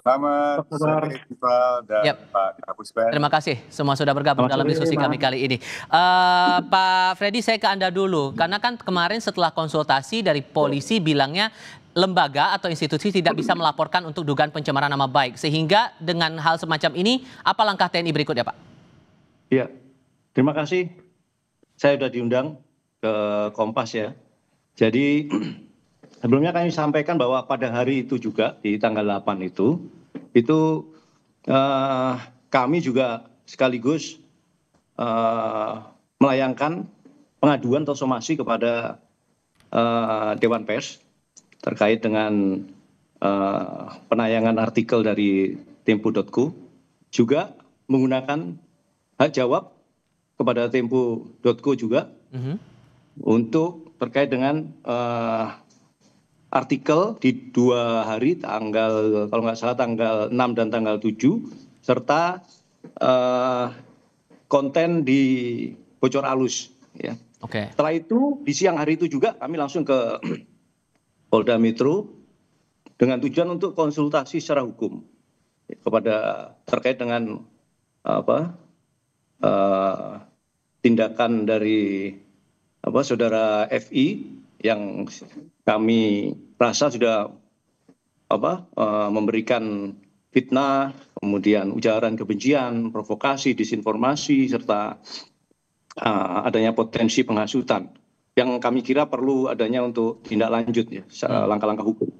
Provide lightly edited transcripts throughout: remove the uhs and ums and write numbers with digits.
Selamat Apa kabar? sore, Iqbal dan Yap. Pak Kapuspen. Terima kasih semua sudah bergabung Selamat dalam sore, diskusi Mas. kami kali ini. Pak Freddy, saya ke Anda dulu. Karena kan kemarin setelah konsultasi dari polisi bilangnya lembaga atau institusi tidak bisa melaporkan untuk dugaan pencemaran nama baik. Sehingga dengan hal semacam ini, apa langkah TNI berikutnya, Pak? Ya, terima kasih. Saya sudah diundang ke Kompas ya. Jadi sebelumnya kami sampaikan bahwa pada hari itu juga di tanggal 8 itu kami juga sekaligus melayangkan pengaduan atau somasi kepada Dewan Pers terkait dengan penayangan artikel dari tempo.co, juga menggunakan hak jawab kepada tempo.co juga untuk terkait dengan artikel di 2 hari, tanggal kalau nggak salah tanggal 6 dan tanggal 7, serta konten di bocor alus. Ya. Oke. Setelah itu di siang hari itu juga kami langsung ke Polda Metro dengan tujuan untuk konsultasi secara hukum kepada terkait dengan tindakan dari saudara FI yang kami rasa sudah memberikan fitnah, kemudian ujaran kebencian, provokasi, disinformasi, serta adanya potensi penghasutan yang kami kira perlu adanya untuk tindak lanjut ya, langkah-langkah hukum.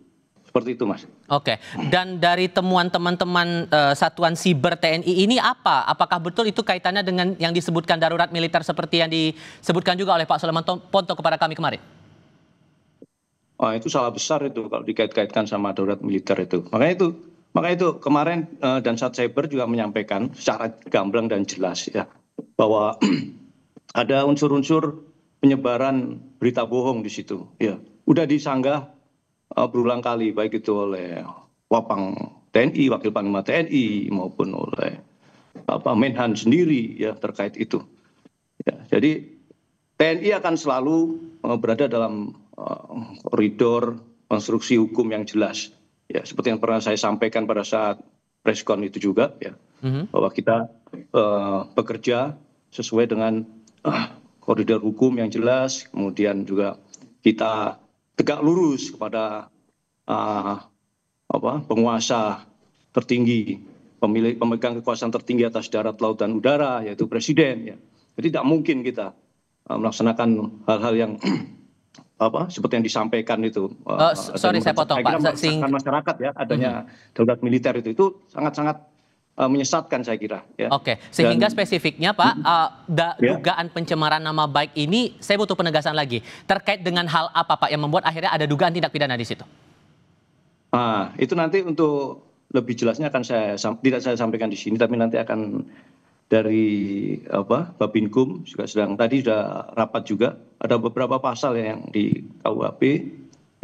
Seperti itu, Mas. Oke. Dan dari temuan teman-teman Satuan Siber TNI ini apa? Apakah betul itu kaitannya dengan yang disebutkan darurat militer seperti yang disebutkan juga oleh Pak Sulaiman Ponto kepada kami kemarin? Itu salah besar itu kalau dikait-kaitkan sama darurat militer itu. Makanya itu kemarin dan Sat Cyber juga menyampaikan secara gamblang dan jelas ya bahwa ada unsur-unsur penyebaran berita bohong di situ. Ya, udah disanggah berulang kali baik itu oleh Wapang TNI, Wakil Panglima TNI maupun oleh Menhan sendiri ya terkait itu. Ya, jadi TNI akan selalu berada dalam koridor konstruksi hukum yang jelas. Ya, seperti yang pernah saya sampaikan pada saat preskon itu juga ya, bahwa kita bekerja sesuai dengan koridor hukum yang jelas, kemudian juga kita tegak lurus kepada penguasa tertinggi, pemegang kekuasaan tertinggi atas darat, laut, dan udara, yaitu Presiden. Ya. Jadi tidak mungkin kita melaksanakan hal-hal yang seperti yang disampaikan itu. Sorry saya potong, Pak. Meresahkan masyarakat ya, adanya darurat militer itu sangat-sangat menyesatkan saya kira. Ya. Oke, sehingga spesifiknya Pak, dugaan pencemaran nama baik ini saya butuh penegasan lagi. Terkait dengan hal apa Pak yang membuat akhirnya ada dugaan tindak pidana di situ? Itu nanti untuk lebih jelasnya akan tidak saya sampaikan di sini, tapi nanti akan dari Babinkum juga tadi sudah rapat juga, ada beberapa pasal yang di KUHP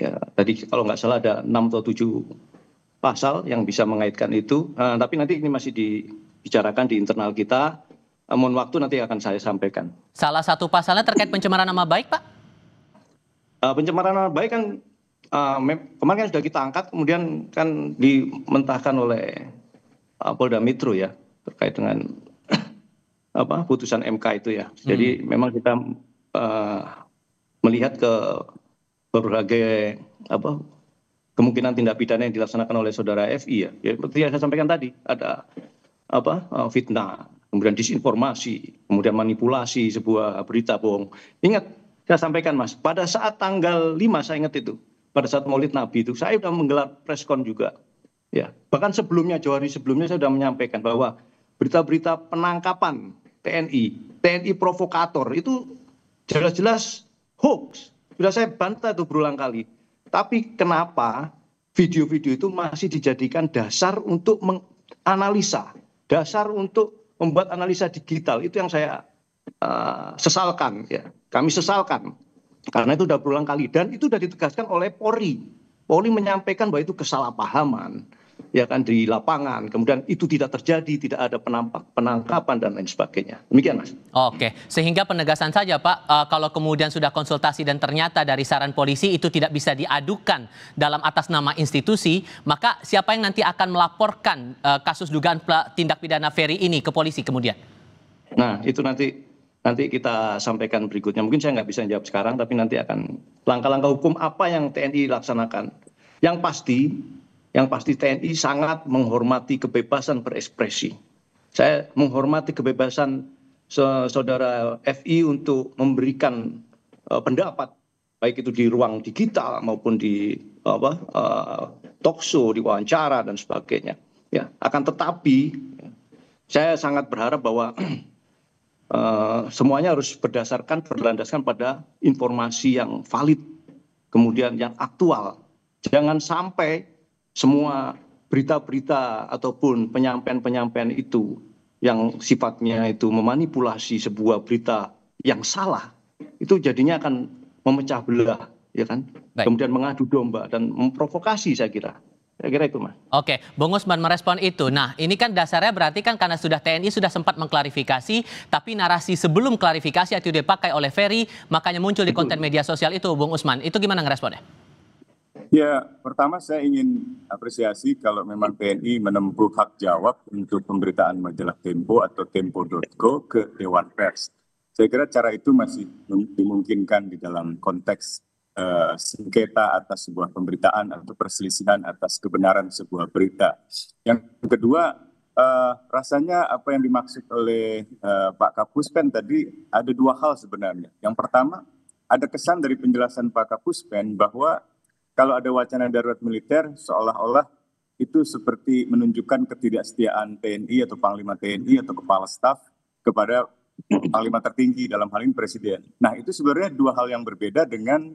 ya, tadi kalau nggak salah ada 6 atau 7 pasal yang bisa mengaitkan itu, tapi nanti ini masih dibicarakan di internal kita, mohon waktu nanti akan saya sampaikan. Salah satu pasalnya terkait pencemaran nama baik Pak? Pencemaran nama baik kan kemarin kan sudah kita angkat, kemudian kan dimentahkan oleh Polda Metro ya terkait dengan putusan MK itu ya. Jadi memang kita melihat ke berbagai kemungkinan tindak pidana yang dilaksanakan oleh saudara FI ya. Seperti yang saya sampaikan tadi, ada fitnah, kemudian disinformasi, kemudian manipulasi sebuah berita bohong. Ingat, saya sampaikan Mas, pada saat tanggal 5 saya ingat itu, pada saat Maulid Nabi itu saya sudah menggelar preskon juga. Ya, bahkan sebelumnya, jauh hari sebelumnya saya sudah menyampaikan bahwa berita-berita penangkapan TNI provokator itu jelas-jelas hoax. Sudah saya bantah itu berulang kali. Tapi kenapa video-video itu masih dijadikan dasar untuk menganalisa, dasar untuk membuat analisa digital? Itu yang saya sesalkan. Ya. Kami sesalkan. Karena itu sudah berulang kali. Dan itu sudah ditegaskan oleh Polri. Polri menyampaikan bahwa itu kesalahpahaman. ya kan di lapangan, kemudian itu tidak terjadi, tidak ada penangkapan dan lain sebagainya. Demikian, Mas. Oke, sehingga penegasan saja Pak, kalau kemudian sudah konsultasi dan ternyata dari saran polisi itu tidak bisa diadukan dalam atas nama institusi, maka siapa yang nanti akan melaporkan kasus dugaan tindak pidana Ferry ini ke polisi kemudian? Nah, itu nanti kita sampaikan berikutnya. Mungkin saya nggak bisa jawab sekarang, tapi nanti akan langkah-langkah hukum apa yang TNI laksanakan. Yang pasti TNI sangat menghormati kebebasan berekspresi. Saya menghormati kebebasan saudara FI untuk memberikan pendapat, baik itu di ruang digital maupun di talkshow, di wawancara dan sebagainya. Ya, akan tetapi saya sangat berharap bahwa semuanya harus berlandaskan pada informasi yang valid, kemudian yang aktual. Jangan sampai semua berita-berita ataupun penyampaian itu yang sifatnya itu memanipulasi sebuah berita yang salah, itu jadinya akan memecah belah, ya kan? Baik. Kemudian mengadu domba dan memprovokasi, saya kira itu, Mas. Oke, Bung Usman merespon itu. Nah, ini kan dasarnya berarti kan karena TNI sudah sempat mengklarifikasi, tapi narasi sebelum klarifikasi itu dipakai oleh Ferry, makanya muncul di konten media sosial itu, Bung Usman. Itu gimana ngeresponnya? Ya, pertama saya ingin apresiasi kalau memang TNI menempuh hak jawab untuk pemberitaan majalah Tempo atau Tempo.co ke Dewan Pers. Saya kira cara itu masih dimungkinkan di dalam konteks sengketa atas sebuah pemberitaan atau perselisihan atas kebenaran sebuah berita. Yang kedua, rasanya apa yang dimaksud oleh Pak Kapuspen tadi ada dua hal sebenarnya. Yang pertama, ada kesan dari penjelasan Pak Kapuspen bahwa kalau ada wacana darurat militer, seolah-olah itu seperti menunjukkan ketidaksetiaan TNI atau Panglima TNI atau Kepala Staf kepada Panglima tertinggi, dalam hal ini Presiden. Nah, itu sebenarnya dua hal yang berbeda dengan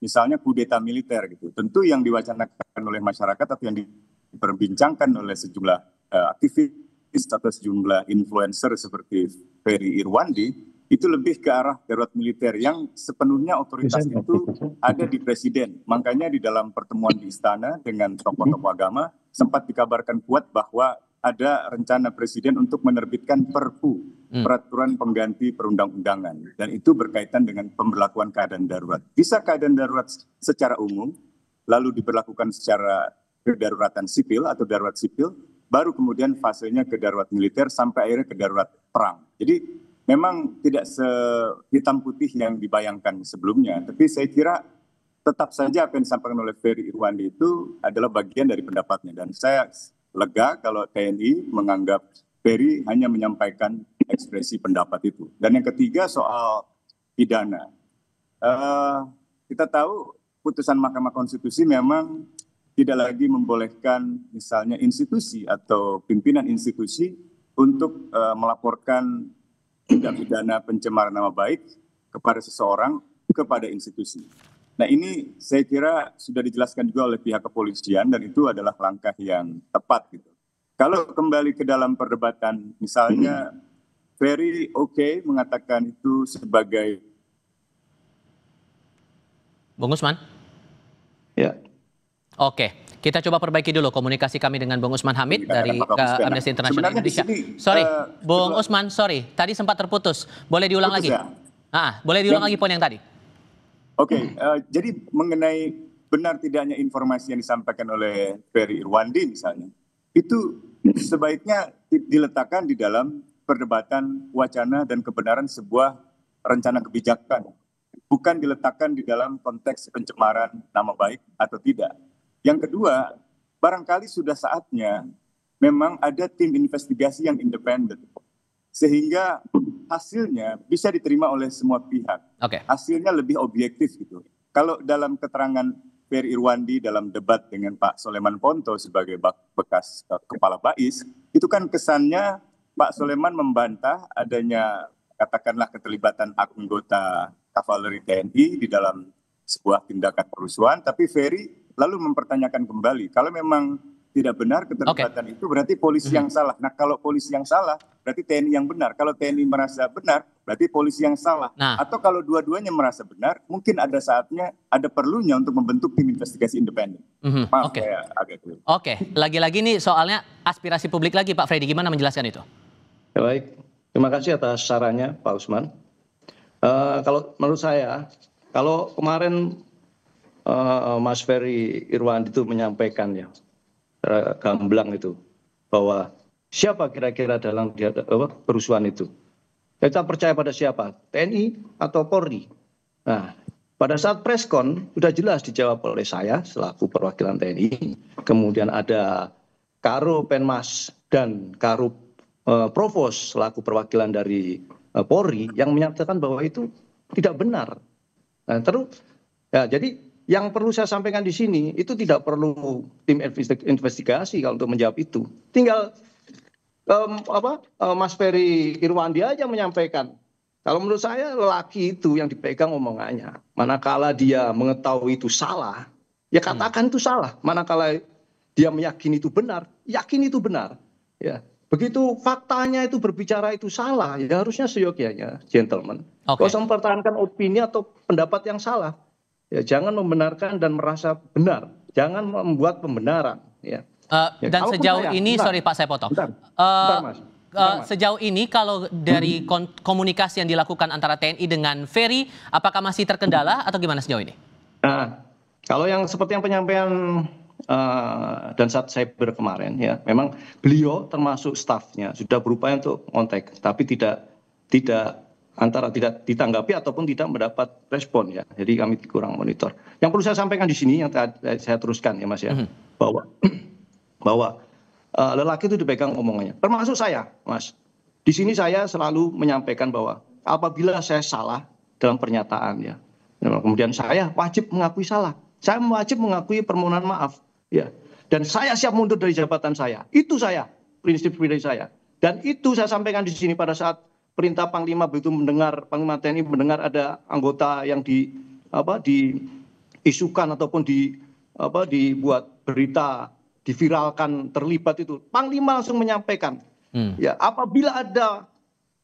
misalnya kudeta militer gitu. Tentu yang diwacanakan oleh masyarakat atau yang diperbincangkan oleh sejumlah aktivis atau sejumlah influencer seperti Ferry Irwandi, itu lebih ke arah darurat militer yang sepenuhnya otoritas itu ada di Presiden. Makanya di dalam pertemuan di Istana dengan tokoh-tokoh agama sempat dikabarkan kuat bahwa ada rencana Presiden untuk menerbitkan Perpu, peraturan pengganti perundang-undangan. Dan itu berkaitan dengan pemberlakuan keadaan darurat. Bisa keadaan darurat secara umum, lalu diberlakukan secara kedaruratan sipil atau darurat sipil, baru kemudian fasenya ke darurat militer sampai akhirnya ke darurat perang. Jadi memang tidak sehitam putih yang dibayangkan sebelumnya, tapi saya kira tetap saja apa yang disampaikan oleh Ferry Irwandi itu adalah bagian dari pendapatnya. Dan saya lega kalau TNI menganggap Ferry hanya menyampaikan ekspresi pendapat itu. Dan yang ketiga soal pidana. Kita tahu putusan Mahkamah Konstitusi memang tidak lagi membolehkan misalnya institusi atau pimpinan institusi untuk melaporkan tindak pidana pencemaran nama baik kepada seseorang, kepada institusi. Nah, ini saya kira sudah dijelaskan juga oleh pihak kepolisian dan itu adalah langkah yang tepat gitu. Kalau kembali ke dalam perdebatan, misalnya Ferry mengatakan itu sebagai Bung Usman? Ya. Oke, kita coba perbaiki dulu komunikasi kami dengan Bung Usman Hamid dari Amnesty International Indonesia. Sorry, Bung Usman, sorry, tadi sempat terputus. Boleh diulang lagi? Ya? Boleh diulang lagi poin yang tadi? Oke, jadi mengenai benar tidaknya informasi yang disampaikan oleh Ferry Irwandi misalnya, itu sebaiknya diletakkan di dalam perdebatan wacana dan kebenaran sebuah rencana kebijakan. Bukan diletakkan di dalam konteks pencemaran nama baik atau tidak. Yang kedua, barangkali sudah saatnya memang ada tim investigasi yang independen. Sehingga hasilnya bisa diterima oleh semua pihak. Hasilnya lebih objektif gitu. Kalau dalam keterangan Ferry Irwandi dalam debat dengan Pak Soleman Ponto sebagai bekas Kepala BAIS, itu kan kesannya Pak Soleman membantah adanya katakanlah keterlibatan anggota kavaleri TNI di dalam sebuah tindakan kerusuhan, tapi Ferry lalu mempertanyakan kembali, kalau memang tidak benar keterlibatan itu berarti polisi yang salah. Nah, kalau polisi yang salah berarti TNI yang benar. Kalau TNI merasa benar berarti polisi yang salah. Nah, Atau kalau dua-duanya merasa benar, mungkin ada saatnya, ada perlunya untuk membentuk tim investigasi independen. Maaf, oke. saya agak keliru. Oke, lagi-lagi nih soalnya aspirasi publik lagi Pak Freddy, gimana menjelaskan itu? Ya, baik, terima kasih atas sarannya Pak Usman. Kalau menurut saya, kalau kemarin Mas Ferry Irwandi itu menyampaikan ya, gamblang itu, bahwa siapa kira-kira dalam kerusuhan itu. Kita percaya pada siapa? TNI atau Polri? Nah, pada saat preskon sudah jelas dijawab oleh saya selaku perwakilan TNI. Kemudian ada Karo Penmas dan Karo Provos selaku perwakilan dari Polri yang menyatakan bahwa itu tidak benar. Nah, terus ya, jadi yang perlu saya sampaikan di sini itu tidak perlu tim investigasi kalau untuk menjawab itu. Tinggal Mas Ferry Irwandi aja menyampaikan. Kalau menurut saya lelaki itu yang dipegang omongannya. Manakala dia mengetahui itu salah, ya katakan itu salah. Manakala dia meyakini itu benar, yakin itu benar. Ya, begitu faktanya itu berbicara itu salah, ya harusnya seyogyanya, gentlemen. Kalau usah mempertahankan opini atau pendapat yang salah. Ya, jangan membenarkan dan merasa benar. Jangan membuat pembenaran. Ya. Dan sejauh ini, sorry Pak, saya potong. Bentar, Mas. Sejauh ini kalau dari komunikasi yang dilakukan antara TNI dengan Ferry, apakah masih terkendala atau gimana sejauh ini? Nah, kalau yang seperti yang penyampaian Dansat Cyber kemarin, ya, memang beliau termasuk stafnya sudah berupaya untuk kontak, tapi tidak ditanggapi ataupun tidak mendapat respon ya. Jadi kami kurang monitor. Yang perlu saya sampaikan di sini yang saya teruskan ya Mas ya, bahwa lelaki itu dipegang omongannya, termasuk saya, Mas. Di sini saya selalu menyampaikan bahwa apabila saya salah dalam pernyataan ya, kemudian saya wajib mengakui salah, saya wajib mengakui permohonan maaf, ya, dan saya siap mundur dari jabatan saya. Itu saya, prinsip saya, dan itu saya sampaikan di sini pada saat perintah Panglima begitu mendengar Panglima TNI mendengar ada anggota yang diisukan ataupun dibuat berita, diviralkan terlibat itu, Panglima langsung menyampaikan, ya, apabila ada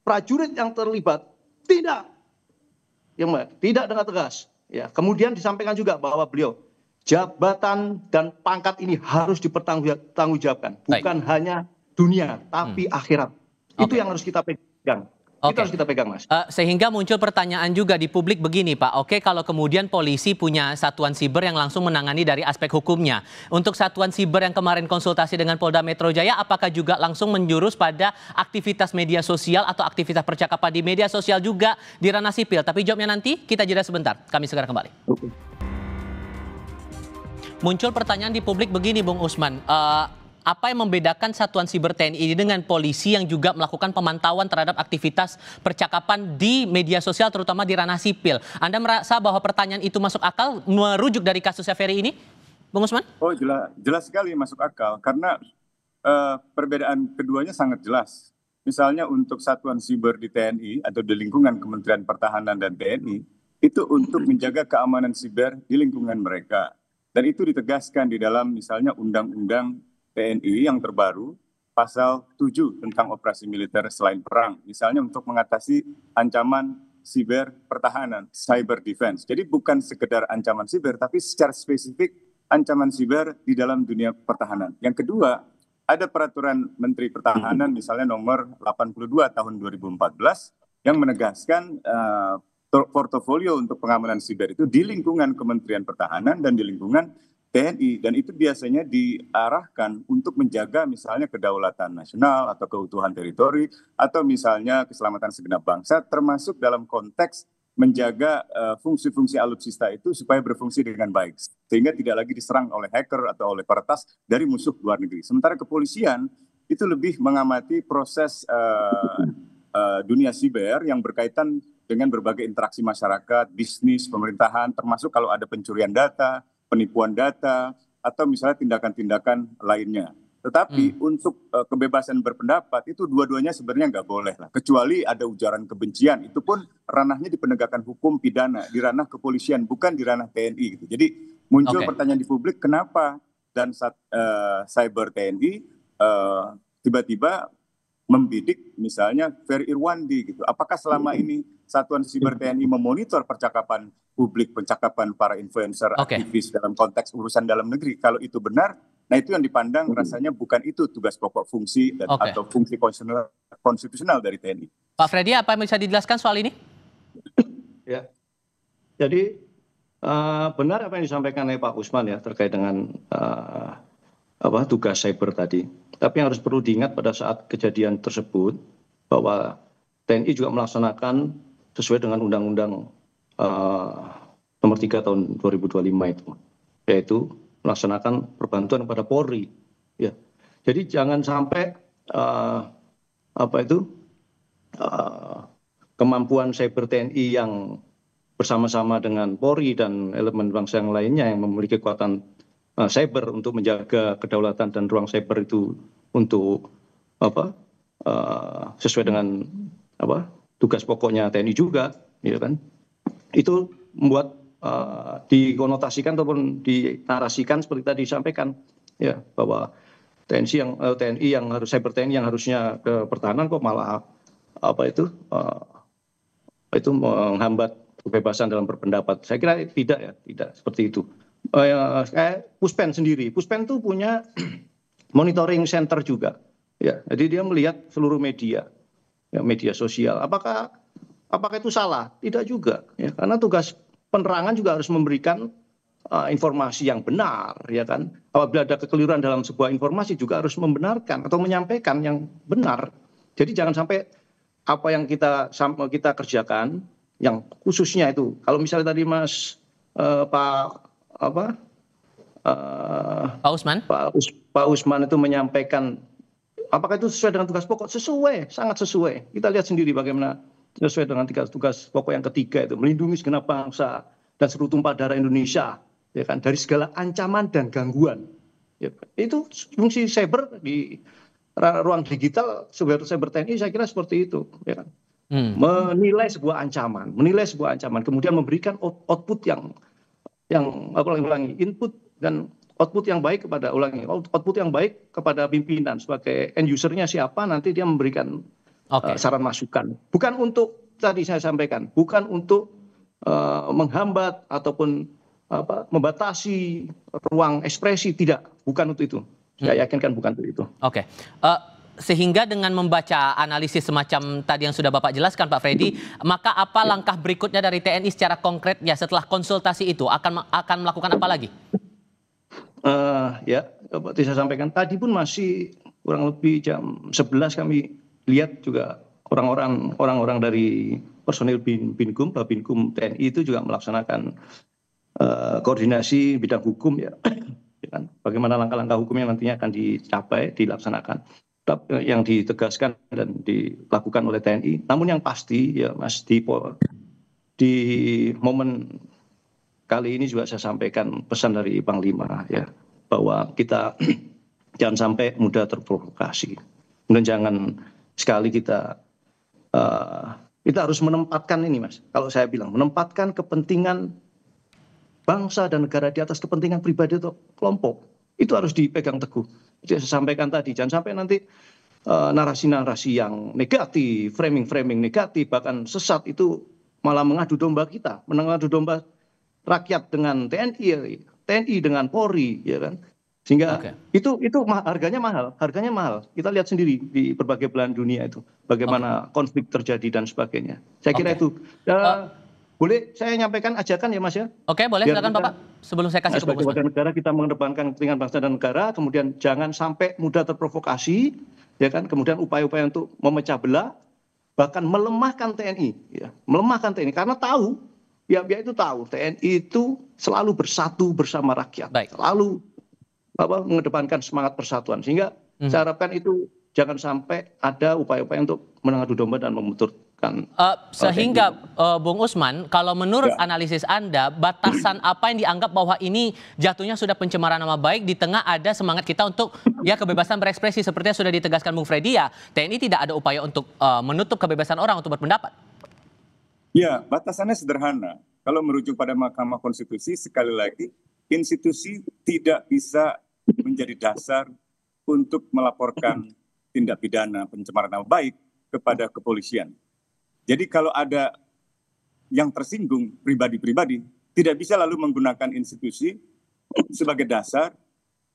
prajurit yang terlibat, tidak dengan tegas. Ya, kemudian disampaikan juga bahwa beliau jabatan dan pangkat ini harus dipertanggungjawabkan, bukan hanya dunia tapi akhirat. Itu yang harus kita pegang. Itu harus kita pegang, Mas. Sehingga muncul pertanyaan juga di publik begini, Pak. Oke, kalau kemudian polisi punya satuan siber yang langsung menangani dari aspek hukumnya. Untuk satuan siber yang kemarin konsultasi dengan Polda Metro Jaya, apakah juga langsung menjurus pada aktivitas media sosial atau aktivitas percakapan di media sosial juga di ranah sipil? Tapi jawabnya nanti, kita jeda sebentar. Kami segera kembali. Muncul pertanyaan di publik begini, Bung Usman. Apa yang membedakan satuan siber TNI ini dengan polisi yang juga melakukan pemantauan terhadap aktivitas percakapan di media sosial terutama di ranah sipil? Anda merasa bahwa pertanyaan itu masuk akal merujuk dari kasusnya Ferry ini, Bung Usman? Oh, jelas sekali masuk akal karena perbedaan keduanya sangat jelas. Misalnya untuk satuan siber di TNI atau di lingkungan Kementerian Pertahanan dan TNI itu untuk menjaga keamanan siber di lingkungan mereka. Dan itu ditegaskan di dalam misalnya Undang-Undang TNI yang terbaru, pasal 7 tentang operasi militer selain perang. Misalnya untuk mengatasi ancaman siber pertahanan, cyber defense. Jadi bukan sekedar ancaman siber, tapi secara spesifik ancaman siber di dalam dunia pertahanan. Yang kedua, ada peraturan Menteri Pertahanan misalnya nomor 82 tahun 2014 yang menegaskan portofolio untuk pengamanan siber itu di lingkungan Kementerian Pertahanan dan di lingkungan TNI, dan itu biasanya diarahkan untuk menjaga misalnya kedaulatan nasional atau keutuhan teritori atau misalnya keselamatan segenap bangsa, termasuk dalam konteks menjaga fungsi-fungsi alutsista itu supaya berfungsi dengan baik sehingga tidak lagi diserang oleh hacker atau oleh peretas dari musuh luar negeri. Sementara kepolisian itu lebih mengamati proses dunia siber yang berkaitan dengan berbagai interaksi masyarakat, bisnis, pemerintahan, termasuk kalau ada pencurian data, penipuan data, atau misalnya tindakan-tindakan lainnya. Tetapi untuk kebebasan berpendapat itu dua-duanya sebenarnya nggak boleh lah. Kecuali ada ujaran kebencian, itu pun ranahnya di penegakan hukum pidana, di ranah kepolisian, bukan di ranah TNI. Gitu. Jadi muncul pertanyaan di publik, kenapa dan Cyber TNI tiba-tiba membidik misalnya Ferry Irwandi gitu. Apakah selama ini Satuan Siber TNI memonitor percakapan publik, percakapan para influencer, aktivis dalam konteks urusan dalam negeri? Kalau itu benar, nah itu yang dipandang rasanya bukan itu tugas pokok fungsi atau fungsi konstitusional dari TNI. Pak Freddy, apa yang bisa dijelaskan soal ini? Ya, jadi benar apa yang disampaikan oleh Pak Usman ya terkait dengan tugas cyber tadi. Tapi yang harus perlu diingat pada saat kejadian tersebut bahwa TNI juga melaksanakan sesuai dengan Undang-Undang nomor 3 tahun 2025 itu, yaitu melaksanakan perbantuan kepada Polri. Ya, jadi jangan sampai kemampuan cyber TNI yang bersama-sama dengan Polri dan elemen bangsa yang lainnya yang memiliki kekuatan cyber untuk menjaga kedaulatan dan ruang cyber itu untuk sesuai dengan tugas pokoknya TNI juga, ya kan? Itu membuat dikonotasikan ataupun dinarasikan seperti tadi disampaikan, ya bahwa TNI yang harus cyber TNI yang harusnya ke pertahanan kok malah itu menghambat kebebasan dalam berpendapat. Saya kira tidak seperti itu. Puspen sendiri, Puspen itu punya monitoring center juga, ya. Jadi dia melihat seluruh media, ya, media sosial. Apakah itu salah? Tidak juga, ya. Karena tugas penerangan juga harus memberikan informasi yang benar, ya kan. Apabila ada kekeliruan dalam sebuah informasi juga harus membenarkan atau menyampaikan yang benar. Jadi jangan sampai apa yang kita kerjakan, yang khususnya itu, kalau misalnya tadi Pak Usman itu menyampaikan apakah itu sesuai dengan tugas pokok? Sesuai, sangat sesuai. Kita lihat sendiri bagaimana sesuai dengan tugas pokok yang ketiga itu, melindungi segenap bangsa dan seluruh tumpah darah Indonesia, ya kan, dari segala ancaman dan gangguan. Ya, itu fungsi cyber di ruang digital, cyber TNI saya kira seperti itu, ya kan. Menilai sebuah ancaman, kemudian memberikan output yang input dan output yang baik kepada pimpinan sebagai end usernya siapa, nanti dia memberikan saran masukan. Bukan untuk tadi saya sampaikan, bukan untuk menghambat ataupun membatasi ruang ekspresi, tidak, bukan untuk itu. Saya yakinkan bukan untuk itu. Sehingga dengan membaca analisis semacam tadi yang sudah Bapak jelaskan Pak Freddy, maka apa langkah berikutnya dari TNI secara konkret ya setelah konsultasi itu akan melakukan apa lagi? Ya, seperti saya sampaikan tadi pun masih kurang lebih jam 11 kami lihat juga orang-orang dari personil Babinkum TNI itu juga melaksanakan koordinasi bidang hukum, ya kan? Bagaimana langkah-langkah hukum yang nantinya akan dilaksanakan, yang ditegaskan dan dilakukan oleh TNI. Namun yang pasti ya Mas, di momen kali ini juga saya sampaikan pesan dari Panglima, ya, bahwa kita jangan sampai mudah terprovokasi. Kemudian jangan sekali kita harus menempatkan ini, Mas. Kalau saya bilang menempatkan kepentingan bangsa dan negara di atas kepentingan pribadi atau kelompok, itu harus dipegang teguh. Jadi saya sampaikan tadi, jangan sampai nanti narasi-narasi yang negatif, framing negatif, bahkan sesat itu malah mengadu domba kita, mengadu domba rakyat dengan TNI dengan Polri, ya kan? Sehingga itu harganya mahal. Kita lihat sendiri di berbagai belahan dunia itu bagaimana konflik terjadi dan sebagainya. Saya kira itu. Boleh saya nyampaikan ajakan ya Mas ya? Boleh, silakan Bapak. Sebelum saya kasih ke Bung Usman. Sebagai negara kita mengedepankan kepentingan bangsa dan negara, kemudian jangan sampai mudah terprovokasi, ya kan? Kemudian upaya-upaya untuk memecah belah, bahkan melemahkan TNI, ya, melemahkan TNI karena tahu, pihak-pihak itu tahu TNI itu selalu bersatu bersama rakyat, selalu mengedepankan semangat persatuan, sehingga saya harapkan itu jangan sampai ada upaya-upaya untuk mengadu domba dan memuturkan. Sehingga Bung Usman, kalau menurut analisis Anda, batasan apa yang dianggap bahwa ini jatuhnya sudah pencemaran nama baik di tengah ada semangat kita untuk ya kebebasan berekspresi seperti yang sudah ditegaskan Bung Freddy, ya TNI tidak ada upaya untuk menutup kebebasan orang untuk berpendapat? Ya, batasannya sederhana. Kalau merujuk pada Mahkamah Konstitusi, sekali lagi institusi tidak bisa menjadi dasar untuk melaporkan tindak pidana pencemaran nama baik kepada kepolisian. Jadi kalau ada yang tersinggung pribadi-pribadi, tidak bisa lalu menggunakan institusi sebagai dasar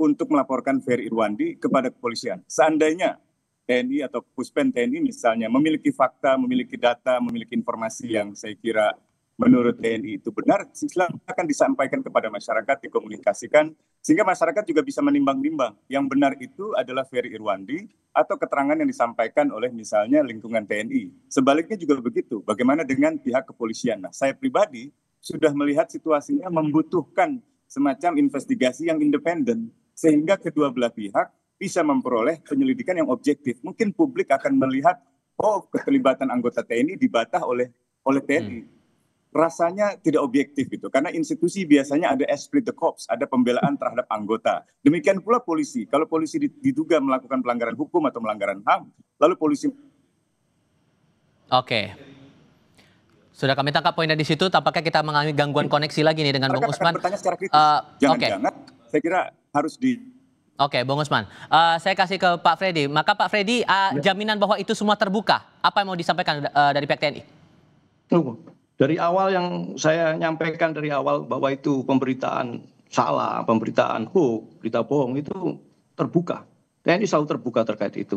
untuk melaporkan Ferry Irwandi kepada kepolisian. Seandainya TNI atau Puspen TNI misalnya memiliki fakta, memiliki data, memiliki informasi yang saya kira menurut TNI itu benar, silakan disampaikan kepada masyarakat, dikomunikasikan, sehingga masyarakat juga bisa menimbang-nimbang yang benar itu adalah Ferry Irwandi atau keterangan yang disampaikan oleh misalnya lingkungan TNI. Sebaliknya juga begitu, bagaimana dengan pihak kepolisian. Nah, saya pribadi sudah melihat situasinya membutuhkan semacam investigasi yang independen, sehingga kedua belah pihak bisa memperoleh penyelidikan yang objektif. Mungkin publik akan melihat, oh keterlibatan anggota TNI dibantah oleh TNI. Rasanya tidak objektif gitu, karena institusi biasanya ada esprit de corps, ada pembelaan terhadap anggota. Demikian pula polisi, kalau polisi diduga melakukan pelanggaran hukum atau melanggaran HAM, lalu polisi... Oke. Sudah kami tangkap poinnya di situ, tampaknya kita mengalami gangguan koneksi lagi nih dengan Bung Usman. Bertanya secara kritis, jangan-jangan saya kira harus Oke, Bung Usman. Saya kasih ke Pak Freddy. Maka Pak Freddy, jaminan bahwa itu semua terbuka, apa yang mau disampaikan dari pihak TNI? Dari awal yang saya nyampaikan dari awal bahwa itu pemberitaan salah, pemberitaan hoax, berita bohong itu terbuka. TNI selalu terbuka terkait itu.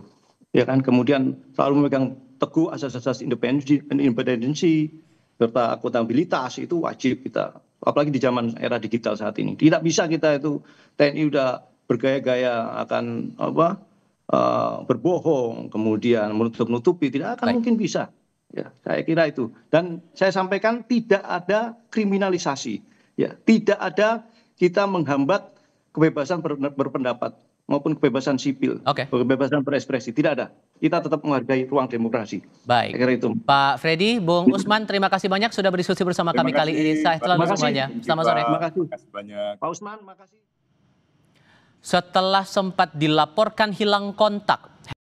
Ya kan, kemudian selalu memegang teguh asas-asas independensi serta akuntabilitas itu wajib kita. Apalagi di zaman era digital saat ini. Tidak bisa kita itu TNI udah bergaya-gaya akan berbohong, kemudian menutup-nutupi, tidak akan mungkin bisa. Ya, saya kira itu. Dan saya sampaikan tidak ada kriminalisasi. Ya, tidak ada kita menghambat kebebasan berpendapat maupun kebebasan sipil, kebebasan berekspresi. Tidak ada. Kita tetap menghargai ruang demokrasi. Baik. Saya kira itu. Pak Freddy, Bung Usman, terima kasih banyak sudah berdiskusi bersama kami kali ini. Sehat selalu semuanya. Selamat sore. Terima kasih banyak. Pak Usman, makasih. Setelah sempat dilaporkan hilang kontak